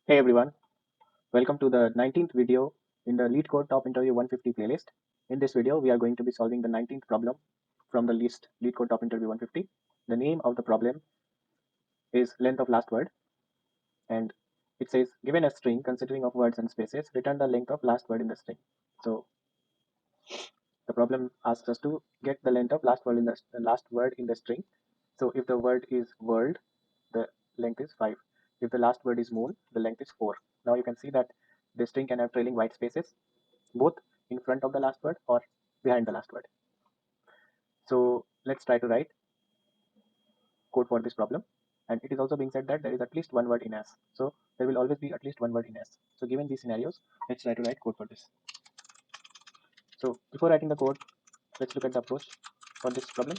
Hey everyone, welcome to the 19th video in the Leetcode Top Interview 150 playlist. In this video, we are going to be solving the 19th problem from the list Leetcode Top Interview 150. The name of the problem is length of last word, and it says given a string consisting of words and spaces, return the length of last word in the string. So the problem asks us to get the length of last word in the string. So if the word is world, the length is 5. If the last word is moon, the length is 4. Now you can see that the string can have trailing white spaces both in front of the last word or behind the last word. So let's try to write code for this problem. And it is also being said that there is at least one word in S. So there will always be at least one word in S. So given these scenarios, let's try to write code for this. So before writing the code, let's look at the approach for this problem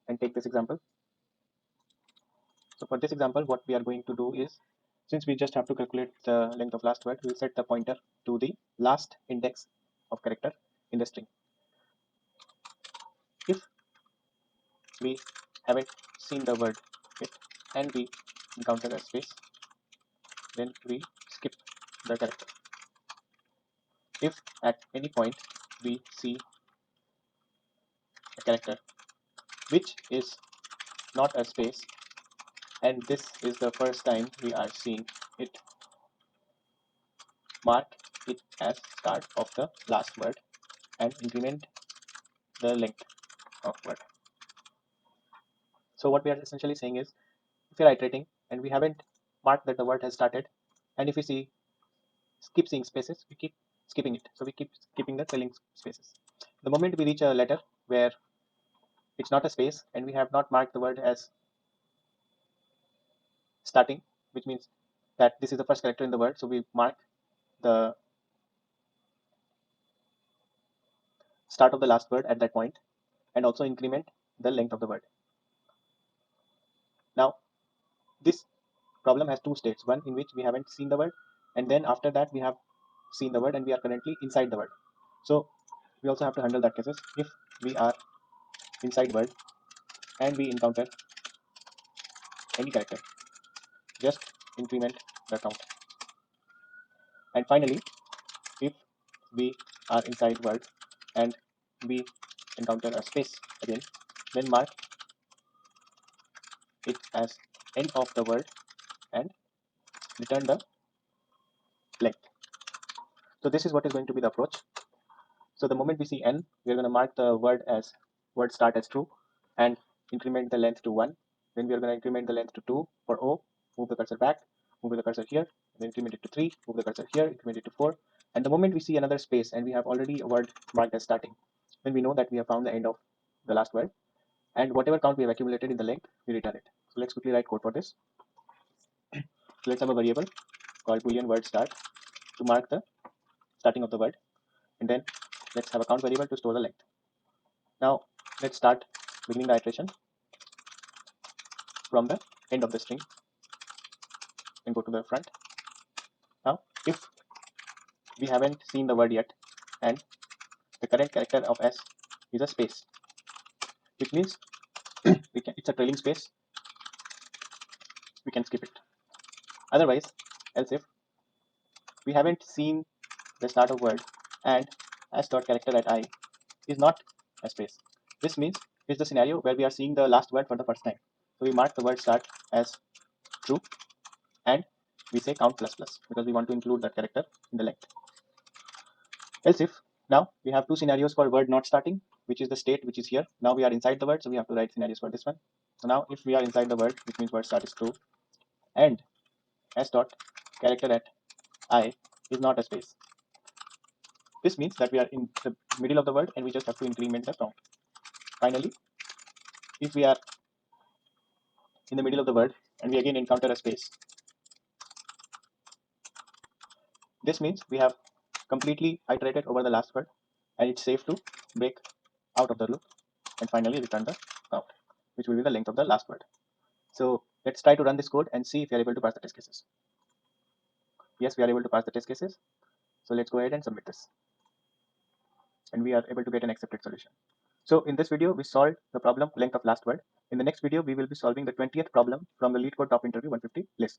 and take this example. So for this example, what we are going to do is, since we just have to calculate the length of last word, we'll set the pointer to the last index of character in the string. If we haven't seen the word yet and we encounter a space, then we skip the character. If at any point we see a character which is not a space and this is the first time we are seeing it, mark it as start of the last word and increment the length of word. So what we are essentially saying is, if we are iterating and we haven't marked that the word has started, and if we keep seeing spaces, we keep skipping it. So we keep skipping the trailing spaces. The moment we reach a letter where it's not a space and we have not marked the word as starting, which means that this is the first character in the word, so we mark the start of the last word at that point and also increment the length of the word. Now this problem has two states, one in which we haven't seen the word, and then after that we have seen the word and we are currently inside the word. So we also have to handle that cases. If we are inside word and we encounter any character, just increment the count. And finally, if we are inside word and we encounter a space again, then mark it as end of the word and return the length. So this is what is going to be the approach. So the moment we see n, we are going to mark the word start as true and increment the length to 1. Then we are going to increment the length to 2 for O, move the cursor back, move the cursor here, then increment it to 3, move the cursor here, increment it to 4. And the moment we see another space and we have already a word marked as starting, then we know that we have found the end of the last word. And whatever count we have accumulated in the length, we return it. So let's quickly write code for this. So let's have a variable called boolean word start to mark the starting of the word, and then let's have a count variable to store the length. Now let's start beginning the iteration from the end of the string and go to the front. Now if we haven't seen the word yet and the current character of S is a space, which means it's a trailing space, we can skip it. Otherwise, else if we haven't seen the start of word and S dot character at I is not a space. This means it's the scenario where we are seeing the last word for the first time. So we mark the word start as true and we say count plus plus because we want to include that character in the length. Else if, now we have two scenarios for word not starting, which is the state which is here. Now we are inside the word, so we have to write scenarios for this one. So now if we are inside the word, which means word start is true, and S dot character at I is not a space. This means that we are in the middle of the word and we just have to increment the count. Finally, if we are in the middle of the word and we again encounter a space, this means we have completely iterated over the last word and it's safe to break out of the loop and finally return the count, which will be the length of the last word. So let's try to run this code and see if we are able to pass the test cases. Yes, we are able to pass the test cases. So let's go ahead and submit this. And we are able to get an accepted solution. So in this video, we solved the problem length of last word. In the next video, we will be solving the 20th problem from the Leetcode Top Interview 150 list.